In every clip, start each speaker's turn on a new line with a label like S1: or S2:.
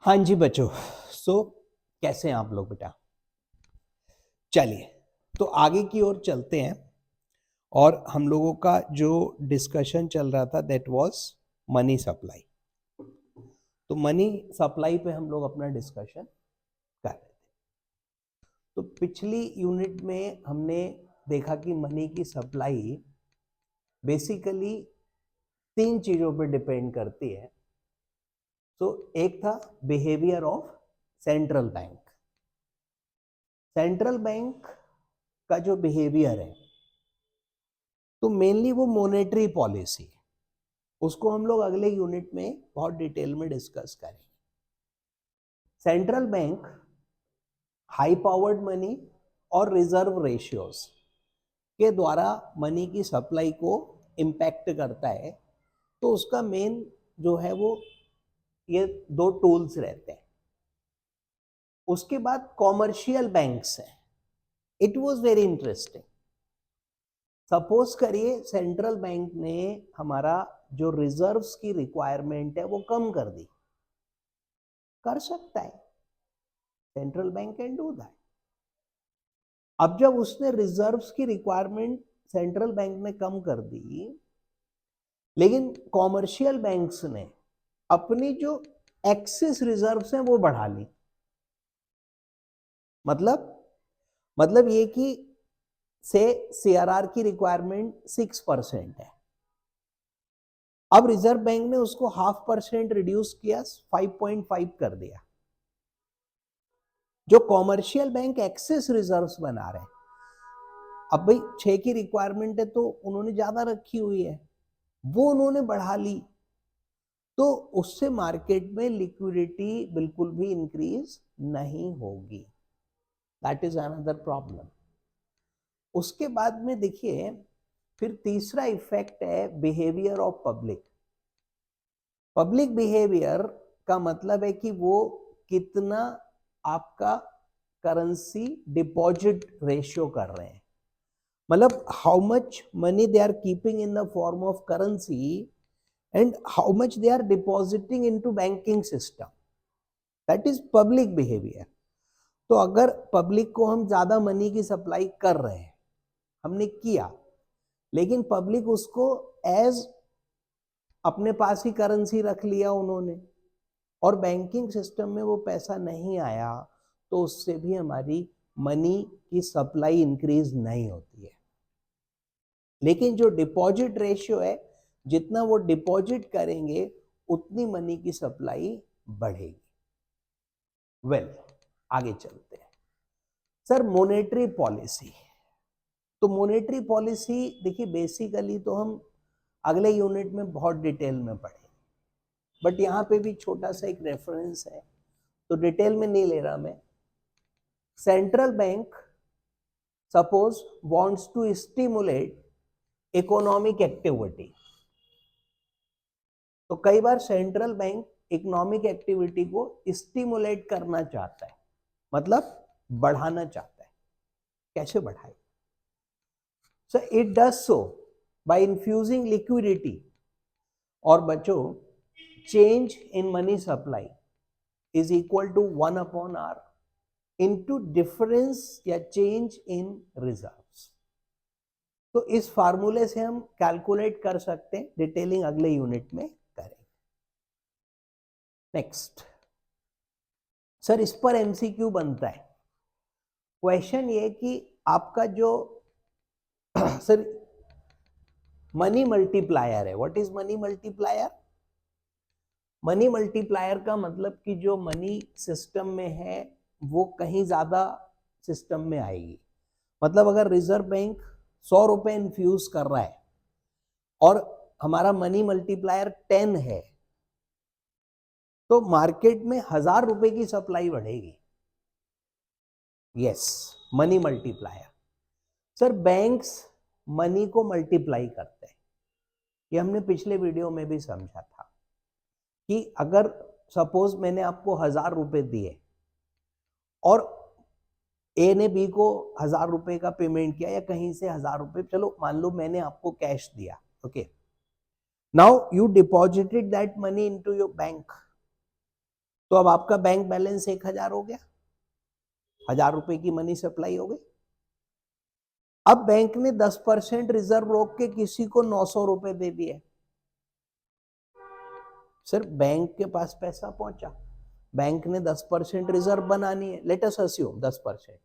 S1: हाँ जी बच्चों। कैसे हैं आप लोग बेटा? चलिए, तो आगे की ओर चलते हैं। और हम लोगों का जो डिस्कशन चल रहा था दैट वाज मनी सप्लाई। तो मनी सप्लाई पे हम लोग अपना डिस्कशन कर रहे थे। तो पिछली यूनिट में हमने देखा कि मनी की सप्लाई बेसिकली तीन चीज़ों पे डिपेंड करती है। तो एक था behaviour of central bank. Central bank का जो बिहेवियर है, तो मेनली वो मॉनेटरी पॉलिसी, उसको हम लोग अगले यूनिट में बहुत डिटेल में डिस्कस करेंगे। Central bank high powered money और रिजर्व रेशियोज के द्वारा मनी की सप्लाई को इम्पैक्ट करता है। तो उसका मेन जो है वो ये दो टूल्स रहते हैं। उसके बाद कॉमर्शियल बैंक्स हैं। It was very interesting. Suppose करिए सेंट्रल बैंक ने हमारा जो रिजर्व्स की रिक्वायरमेंट है वो कम कर दी। कर सकता है, central bank can do that. अब जब उसने रिजर्व्स की रिक्वायरमेंट सेंट्रल बैंक ने कम कर दी, लेकिन कॉमर्शियल बैंक्स ने अपनी जो एक्सेस रिजर्व्स हैं वो बढ़ा ली। मतलब ये कि से सीआरआर की रिक्वायरमेंट 6% है, अब रिजर्व बैंक ने उसको 0.5% रिड्यूस किया, 5.5 कर दिया। जो कॉमर्शियल बैंक एक्सेस रिजर्व्स बना रहे हैं, अब भाई 6 की रिक्वायरमेंट है तो उन्होंने ज्यादा रखी हुई है, वो उन्होंने बढ़ा ली, तो उससे मार्केट में लिक्विडिटी बिल्कुल भी इंक्रीज नहीं होगी। That is another problem. उसके बाद में देखिए, फिर तीसरा इफेक्ट है behaviour of public. Public behaviour का मतलब है कि वो कितना आपका करेंसी डिपॉजिट रेशियो कर रहे हैं, मतलब how much money they are keeping in the form of currency and how much they are depositing into banking system. That is public behavior. तो अगर पब्लिक को हम ज्यादा मनी की सप्लाई कर रहे हैं, हमने किया, लेकिन पब्लिक उसको एज अपने पास ही करेंसी रख लिया उन्होंने, और बैंकिंग सिस्टम में वो पैसा नहीं आया, तो उससे भी हमारी मनी की सप्लाई इंक्रीज नहीं होती है। लेकिन जो डिपॉजिट रेशियो है, जितना वो डिपॉजिट करेंगे उतनी मनी की सप्लाई बढ़ेगी। वेल, आगे चलते हैं। सर मॉनेटरी पॉलिसी, तो मॉनेटरी पॉलिसी देखिए बेसिकली तो हम अगले यूनिट में बहुत डिटेल में पढ़ेंगे, बट यहाँ पे भी छोटा सा एक रेफरेंस है, तो डिटेल में नहीं ले रहा मैं। Central bank suppose wants to stimulate economic activity, तो कई बार सेंट्रल बैंक इकोनॉमिक एक्टिविटी को स्टिमुलेट करना चाहता है, मतलब बढ़ाना चाहता है। कैसे बढ़ाए? So it does so by infusing liquidity. और बच्चों, change in money supply is equal to 1/r into difference या चेंज इन रिजर्व्स। तो इस फार्मूले से हम कैलकुलेट कर सकते हैं, डिटेलिंग अगले यूनिट में करेंगे। नेक्स्ट सर, इस पर एमसीक्यू बनता है। क्वेश्चन ये कि आपका जो सर मनी मल्टीप्लायर है, what is money multiplier? Money multiplier का मतलब कि जो मनी सिस्टम में है वो कहीं ज्यादा सिस्टम में आएगी। मतलब अगर रिजर्व बैंक 100 रुपए इन्फ्यूज कर रहा है और हमारा मनी मल्टीप्लायर 10 है, तो मार्केट में 1000 रुपए की सप्लाई बढ़ेगी। Yes, money multiplier. Sir banks money को मल्टीप्लाई करते हैं, ये हमने पिछले वीडियो में भी समझा था कि अगर सपोज मैंने आपको 1000 रुपए दिए और ए ने बी को 1000 रुपए का पेमेंट किया, या कहीं से 1000 रुपए, चलो मान लो मैंने आपको कैश दिया, okay, now you deposited that money into your bank. तो अब आपका बैंक बैलेंस 1000 हो गया, 1000 रुपए की मनी सप्लाई हो गई। अब बैंक ने 10% रिजर्व रोक के किसी को 900 रुपए दे दिए, सिर्फ बैंक के पास पैसा पहुंचा, बैंक ने 10% रिजर्व बनानी है, लेट अस अस्यूम 10%,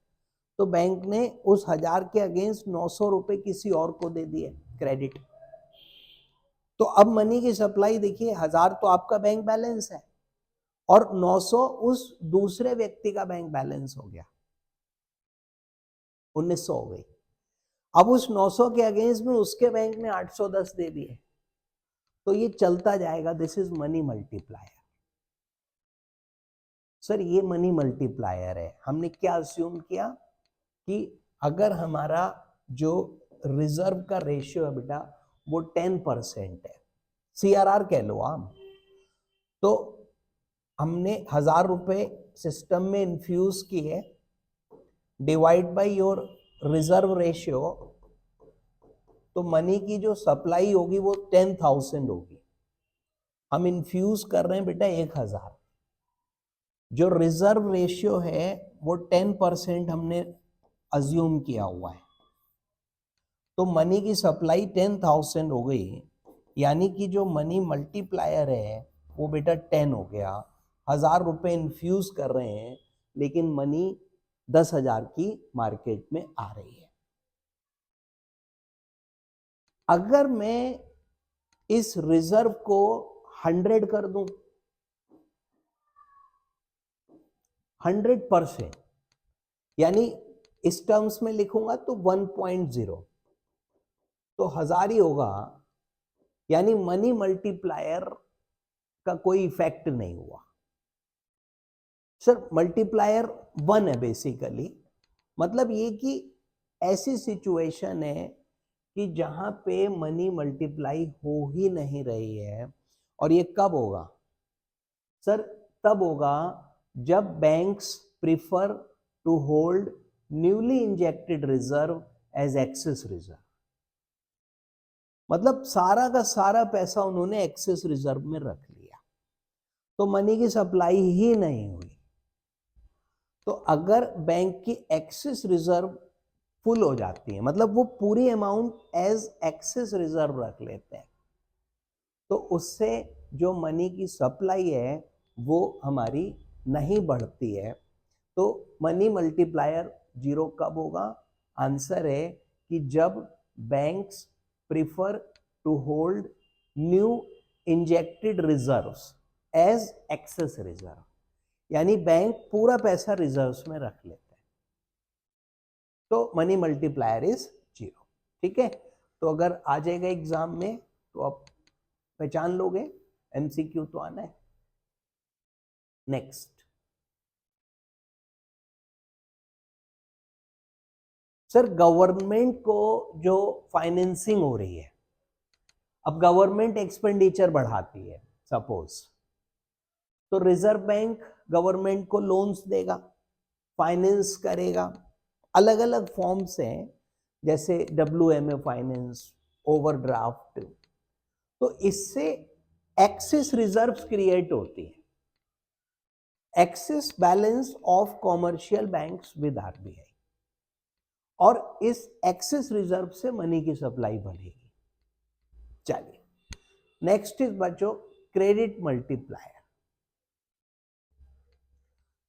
S1: तो बैंक ने उस 1000 के अगेंस्ट 900 रुपए किसी और को दे दिए क्रेडिट। तो अब मनी की सप्लाई देखिए, 1000 तो आपका बैंक बैलेंस है और 900 उस दूसरे व्यक्ति का बैंक बैलेंस हो गया, 1900 हो गई। अब उस 900 के अगेंस्ट में उसके बैंक ने 810 दे दिए, तो ये चलता जाएगा। This is money multiplier. Sir ये मनी मल्टीप्लायर है। हमने क्या अस्यूम किया कि अगर हमारा जो रिजर्व का रेशियो है बेटा वो 10% है, CRR कह लो आप, तो हमने 1000 रुपए सिस्टम में इन्फ्यूज किए, divide by your reserve ratio, तो मनी की जो सप्लाई होगी वो 10,000 होगी। हम इन्फ्यूज कर रहे हैं बेटा 1000, जो रिजर्व रेशियो है वो 10% हमने अज्यूम किया हुआ है, तो मनी की सप्लाई 10,000 हो गई, यानी कि जो मनी मल्टीप्लायर है वो बेटा 10 हो गया। 1000 रुपए इन्फ्यूज कर रहे हैं लेकिन मनी 10,000 की मार्केट में आ रही है। अगर मैं इस रिजर्व को 100 कर दूं, 100%, यानी इस टर्म्स में लिखूंगा तो 1.0, तो 1000 ही होगा, यानी मनी मल्टीप्लायर का कोई इफेक्ट नहीं हुआ। सर मल्टीप्लायर 1 है बेसिकली, मतलब ये कि ऐसी सिचुएशन है कि जहां पे मनी मल्टीप्लाई हो ही नहीं रही है, और ये कब होगा सर? तब होगा जब banks prefer to hold newly injected reserve as excess reserve, मतलब सारा का सारा पैसा उन्होंने एक्सेस रिजर्व में रख लिया, तो मनी की सप्लाई ही नहीं हुई। तो अगर बैंक की एक्सेस रिजर्व फुल हो जाती है, मतलब वो पूरी अमाउंट एज एक्सेस रिजर्व रख लेते हैं, तो उससे जो मनी की सप्लाई है वो हमारी नहीं बढ़ती है। तो मनी मल्टीप्लायर 0 कब होगा? आंसर है कि जब banks prefer to hold new injected reserves as excess reserve, यानी बैंक पूरा पैसा रिजर्व्स में रख लेते हैं, तो मनी मल्टीप्लायर इज 0। ठीक है, तो अगर आ जाएगा एग्जाम में तो आप पहचान लोगे, MCQ तो आना है। नेक्स्ट सर, गवर्नमेंट को जो फाइनेंसिंग हो रही है, अब गवर्नमेंट एक्सपेंडिचर बढ़ाती है सपोज, तो रिजर्व बैंक गवर्नमेंट को लोन्स देगा, फाइनेंस करेगा, अलग अलग फॉर्म्स हैं, जैसे WMA फाइनेंस, ओवरड्राफ्ट, तो इससे एक्सेस रिजर्व्स क्रिएट होती है, excess balance of commercial banks with RBI, और इस एक्सेस रिजर्व से मनी की सप्लाई बढ़ेगी। चलिए नेक्स्ट इज बच्चों credit multiplier.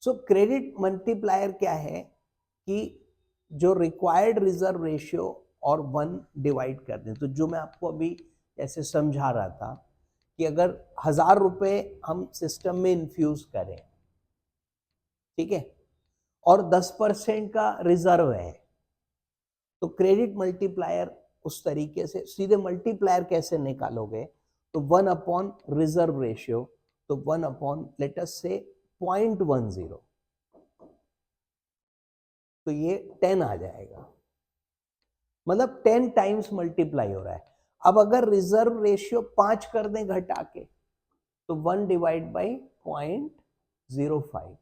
S1: So credit multiplier क्या है कि जो रिक्वायर्ड रिजर्व रेशियो और 1 डिवाइड कर दें, तो जो मैं आपको अभी ऐसे समझा रहा था कि अगर 1000 रुपए हम सिस्टम में इन्फ्यूज करें, ठीक है, और 10% का रिजर्व है, तो क्रेडिट मल्टीप्लायर उस तरीके से सीधे मल्टीप्लायर कैसे निकालोगे, तो 1 अपॉन रिजर्व रेशियो, तो 1 अपॉन लेट अस से 0.10, तो ये 10 आ जाएगा, मतलब 10 टाइम्स मल्टीप्लाई हो रहा है। अब अगर रिजर्व रेशियो 5 कर दें घटा के, तो 1 डिवाइड बाई 0.05,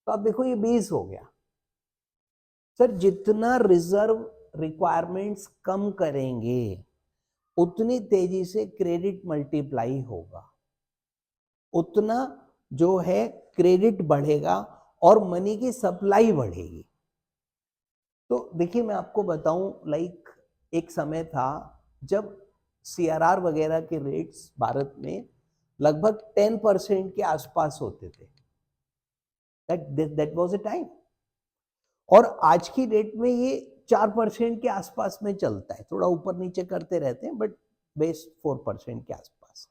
S1: तो अब देखो ये 20 हो गया। सर जितना रिजर्व रिक्वायरमेंट्स कम करेंगे उतनी तेजी से क्रेडिट मल्टीप्लाई होगा, उतना जो है क्रेडिट बढ़ेगा और मनी की सप्लाई बढ़ेगी। तो देखिए मैं आपको बताऊं, लाइक एक समय था जब CRR वगैरह के रेट्स भारत में लगभग 10% के आसपास होते थे। That was a time. और आज की डेट में ये 4% के आसपास में चलता है, थोड़ा ऊपर नीचे करते रहते हैं, बट बेस 4% के आसपास।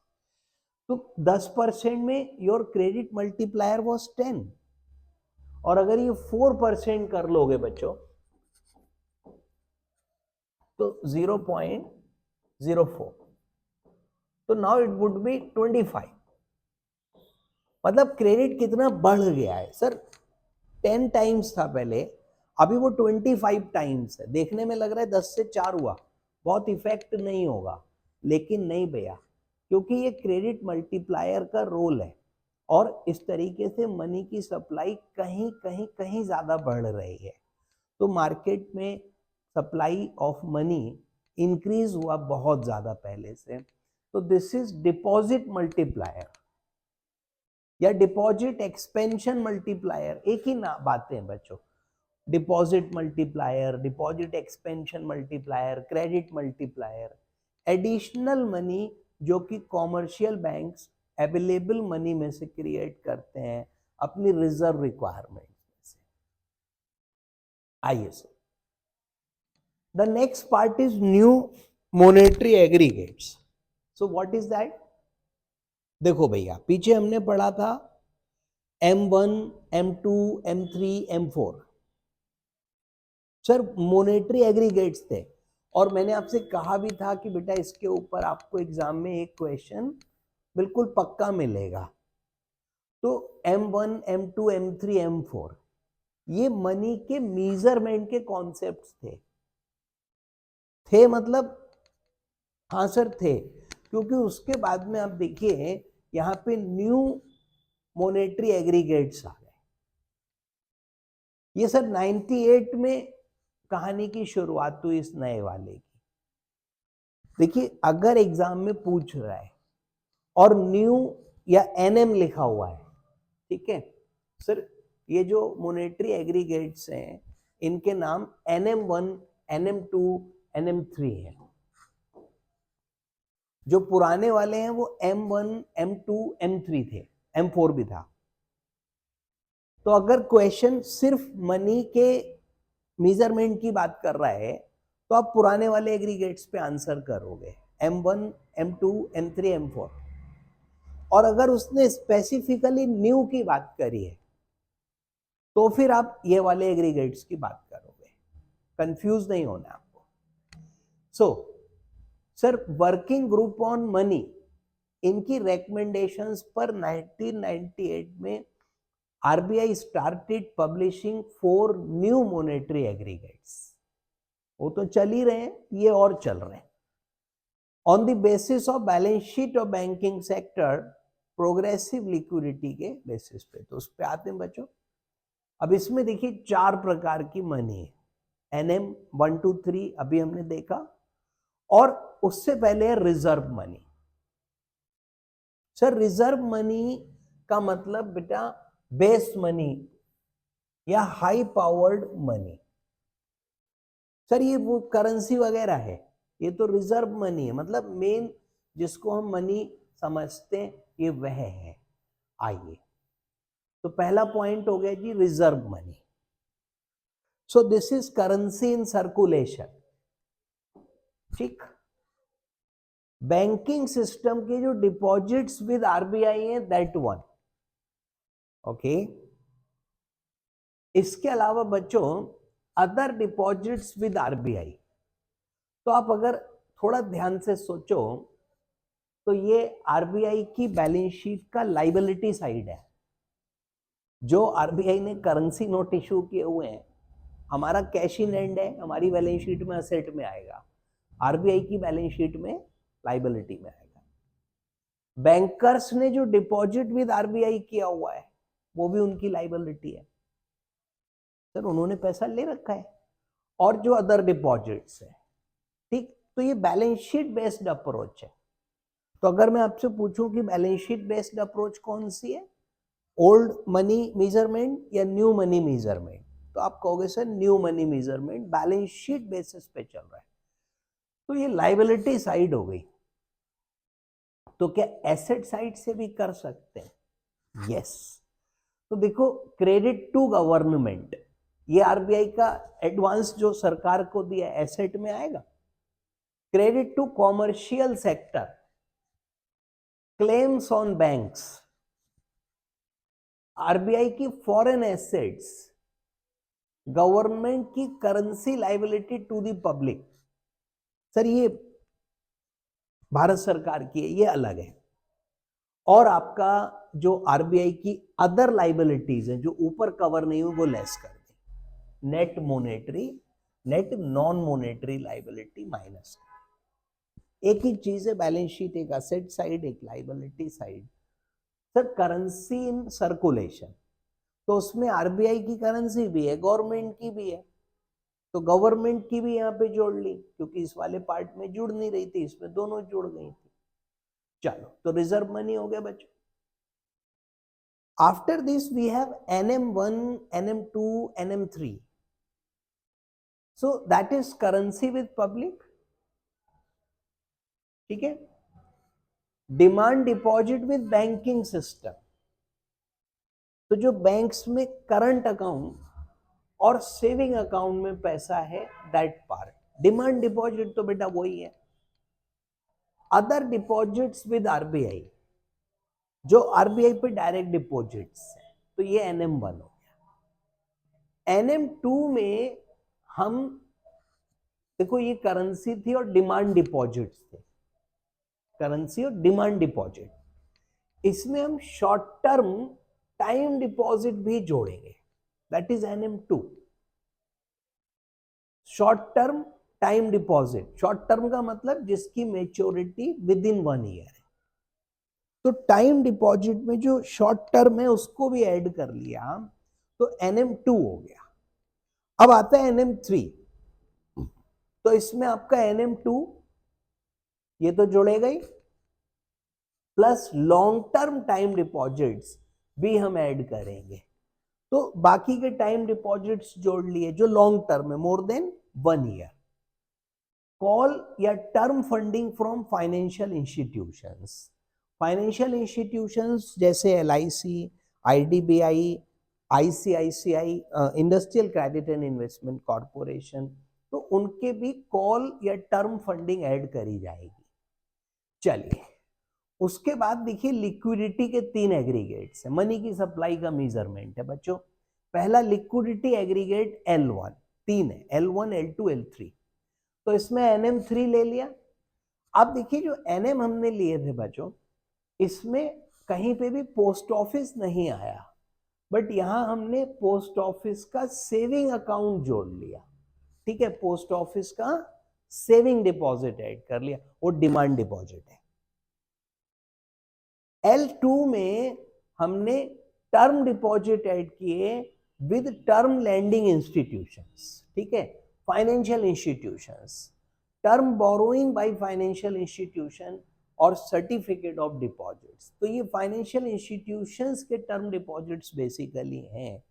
S1: तो 10% में योर क्रेडिट मल्टीप्लायर वाज 10, और अगर ये 4% कर लोगे बच्चों तो 0.04, तो नाउ इट वुड बी 25। मतलब क्रेडिट कितना बढ़ गया है सर, 10 टाइम्स था पहले, अभी वो 25 टाइम्स है। देखने में लग रहा है 10 से 4 हुआ, बहुत इफेक्ट नहीं होगा, लेकिन नहीं भैया, क्योंकि ये क्रेडिट मल्टीप्लायर का रोल है और इस तरीके से मनी की सप्लाई कहीं कहीं कहीं ज्यादा बढ़ रही है। तो मार्केट में सप्लाई ऑफ मनी इंक्रीज हुआ बहुत ज्यादा पहले से। तो दिस इज डिपॉजिट मल्टीप्लायर या डिपॉजिट एक्सपेंशन मल्टीप्लायर, एक ही ना बातें हैं बच्चों। Deposit multiplier, deposit expansion multiplier, credit multiplier, additional money जो कि कॉमर्शियल बैंक्स अवेलेबल मनी में से क्रिएट करते हैं अपनी रिजर्व रिक्वायरमेंट से। आइए sir, the next part is new monetary aggregates. So what is that? देखो भैया, पीछे हमने पढ़ा था M1, M2, M3, M4। Sir monetary aggregates थे, और मैंने आपसे कहा भी था कि बेटा इसके ऊपर आपको एग्जाम में एक क्वेश्चन बिल्कुल पक्का मिलेगा। तो M1, M2, M3, M4 ये मनी के मेजरमेंट के कॉन्सेप्ट्स थे मतलब, हाँ सर थे, क्योंकि उसके बाद में आप देखिए यहाँ पे न्यू मॉनेटरी एग्रीगेट्स आ गए। ये सर 98 में कहानी की शुरुआत हुई इस नए वाले की। देखिए अगर एग्जाम में पूछ रहा है और न्यू या NM लिखा हुआ है, ठीक है सर, ये जो मॉनेटरी एग्रीगेट्स हैं इनके नाम NM1, NM2, NM3 हैं। जो पुराने वाले हैं वो M1, M2, M3 थे, M4 भी था। तो अगर क्वेश्चन सिर्फ मनी के मेजरमेंट की बात कर रहा है तो आप पुराने वाले एग्रीगेट्स पे आंसर करोगे, M1, M2, M3, M4। और अगर उसने स्पेसिफिकली न्यू की बात करी है तो फिर आप ये वाले एग्रीगेट्स की बात करोगे। कंफ्यूज नहीं होना आपको। So sir working group on money, इनकी रेकमेंडेशंस पर 1998 में RBI started publishing 4 new monetary aggregates. वो तो चल ही रहे हैं, ये और चल रहे हैं on the basis of balance sheet of banking sector, progressive liquidity के बेसिस पे। तो उस पे आते हैं बच्चों। अब इसमें देखिए 4 प्रकार की मनी है, NM 1, 2, 3 अभी हमने देखा, और उससे पहले है reserve money. Sir reserve money का मतलब बेटा बेस मनी या हाई पावर्ड मनी। सर ये वो करेंसी वगैरह है, ये तो रिजर्व मनी है, मतलब मेन जिसको हम मनी समझते हैं ये वह है। आइए, तो पहला पॉइंट हो गया जी reserve money. So this is currency in circulation. ठीक, बैंकिंग सिस्टम के जो डिपॉजिट्स विद RBI है दैट वन, ओके। इसके अलावा बच्चों अदर डिपॉजिट्स विद RBI, तो आप अगर थोड़ा ध्यान से सोचो तो ये RBI की बैलेंस शीट का लाइबिलिटी साइड है। जो RBI ने करेंसी नोट इशू किए हुए हैं, हमारा कैश इन हैंड है, हमारी बैलेंस शीट में असेट में आएगा, RBI की बैलेंस शीट में लाइबिलिटी में आएगा। बैंकर्स ने जो डिपॉजिट विद RBI किया हुआ है वो भी उनकी लाइबिलिटी है, सर उन्होंने पैसा ले रखा है। और जो अदर डिपॉजिट्स है, ठीक, तो ये बैलेंस शीट बेस्ड अप्रोच है। तो अगर मैं आपसे पूछूं कि बैलेंस शीट बेस्ड अप्रोच कौन सी है, ओल्ड मनी मेजरमेंट या न्यू मनी मेजरमेंट? तो आप कहोगे sir new money measurement balance sheet basis पे चल रहा है, तो ये लाइबिलिटी साइड हो गई। तो क्या एसेट साइड से भी कर सकते हैं? यस। तो देखो क्रेडिट टू गवर्नमेंट, ये आरबीआई का एडवांस जो सरकार को दिया एसेट में आएगा। Credit to commercial sector, claims on banks, RBI की फॉरेन एसेट्स, गवर्नमेंट की currency liability to the public. Sir ये भारत सरकार की है, ये अलग है। और आपका जो आरबीआई की अदर लाइबिलिटीज है जो ऊपर कवर नहीं हुई वो लेस कर दी। Net monetary, net non monetary liability minus. एक ही चीज है बैलेंस शीट, एक असेट साइड एक liability side. Sir currency in circulation, तो उसमें आरबीआई की करेंसी भी है, गवर्नमेंट की भी है, तो गवर्नमेंट की भी यहाँ पे जोड़ ली, क्योंकि इस वाले पार्ट में जुड़ नहीं रही थी, इसमें दोनों जुड़ गई थी। चलो तो रिजर्व मनी हो गया बच्चों। After this we have NM1, NM2, NM3, so that is currency with public. ठीक है। Demand deposit with banking system, तो जो बैंक्स में करंट अकाउंट और सेविंग अकाउंट में पैसा है दैट पार्ट। डिमांड डिपॉजिट तो बेटा वही है। अदर डिपॉजिट्स विद आरबीआई, जो आरबीआई पे डायरेक्ट डिपॉजिट्स है, तो ये NM1 हो गया। NM2 में हम देखो ये करेंसी थी और डिमांड डिपॉजिट्स थे, करेंसी और डिमांड डिपॉजिट। इसमें हम शॉर्ट टर्म टाइम डिपॉजिट भी जोड़ेंगे, that is NM2। Short term time deposit, short term का मतलब जिसकी मेच्योरिटी विद इन 1 ईयर है। तो टाइम डिपॉजिट में जो शॉर्ट टर्म है उसको भी ऐड कर लिया, तो NM2 हो गया। अब आता है NM3, तो इसमें आपका NM2 ये तो जुड़ेगा ही, plus long term time deposits भी हम ऐड करेंगे। तो बाकी के टाइम डिपॉजिट्स जोड़ लिए जो लॉन्ग टर्म है, मोर देन 1 ईयर। कॉल या term funding from financial institutions, financial institutions जैसे LIC, IDBI, ICICI, industrial credit and investment corporation, तो उनके भी कॉल या टर्म फंडिंग ऐड करी जाएगी। चलिए उसके बाद देखिए लिक्विडिटी के 3 एग्रीगेट्स है, मनी की सप्लाई का मेजरमेंट है बच्चों। पहला लिक्विडिटी एग्रीगेट L1, 3 है, L1, L2, L3, तो इसमें NM3 ले लिया। अब देखिए जो NM हमने लिए थे बच्चों, इसमें कहीं पे भी पोस्ट ऑफिस नहीं आया, बट यहां हमने पोस्ट ऑफिस का सेविंग अकाउंट जोड़ लिया। ठीक है, पोस्ट ऑफिस का सेविंग डिपॉजिट ऐड कर लिया, वो डिमांड डिपॉजिट है। L2 में हमने टर्म डिपॉजिट ऐड किए विद टर्म लैंडिंग इंस्टीट्यूशंस। ठीक है, financial institutions, term borrowing by financial institution और सर्टिफिकेट ऑफ डिपॉजिट्स। तो ये फाइनेंशियल इंस्टीट्यूशंस के टर्म डिपॉजिट्स बेसिकली हैं।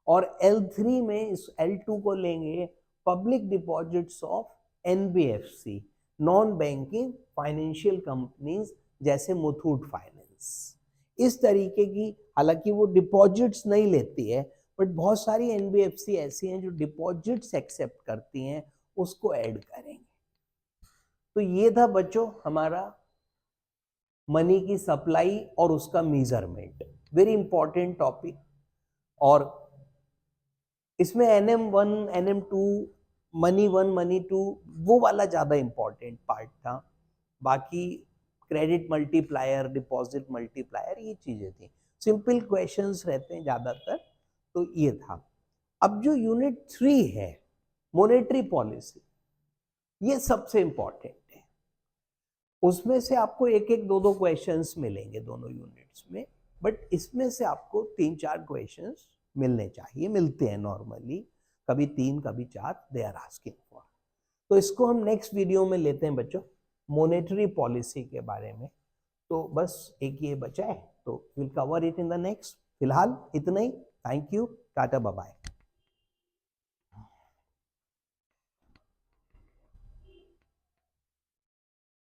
S1: और L3 में इस L2 को लेंगे public deposits of NBFC, non banking financial companies जैसे मुथूट फाइनेंस। इस तरीके की, हालांकि वो डिपॉजिट्स नहीं लेती है, बट बहुत सारी NBFC ऐसी हैं जो डिपॉजिट्स एक्सेप्ट करती हैं, उसको ऐड करेंगे। तो ये था बच्चों हमारा मनी की सप्लाई और उसका मेजरमेंट, वेरी इंपॉर्टेंट टॉपिक। और इसमें NM1, NM2, मनी 1, मनी 2 वो वाला ज्यादा इंपॉर्टेंट पार्ट था। बाकी क्रेडिट मल्टीप्लायर, डिपॉजिट मल्टीप्लायर, ये चीजें थी, सिंपल क्वेश्चंस रहते हैं ज्यादातर, तो ये था। अब जो यूनिट 3 है मॉनेटरी पॉलिसी, ये सबसे इंपॉर्टेंट है। उसमें से आपको एक एक दो दो क्वेश्चंस मिलेंगे दोनों यूनिट्स में, बट इसमें से आपको 3-4 क्वेश्चंस मिलने चाहिए, मिलते हैं नॉर्मली, कभी 3 कभी 4 दे आर आस्किंग फॉर। तो इसको हम नेक्स्ट वीडियो में लेते हैं बच्चों, मॉनेटरी पॉलिसी के बारे में। तो बस एक ये बचा है, तो will cover it in the next. फिलहाल इतना ही। Thank you, tata bye bye.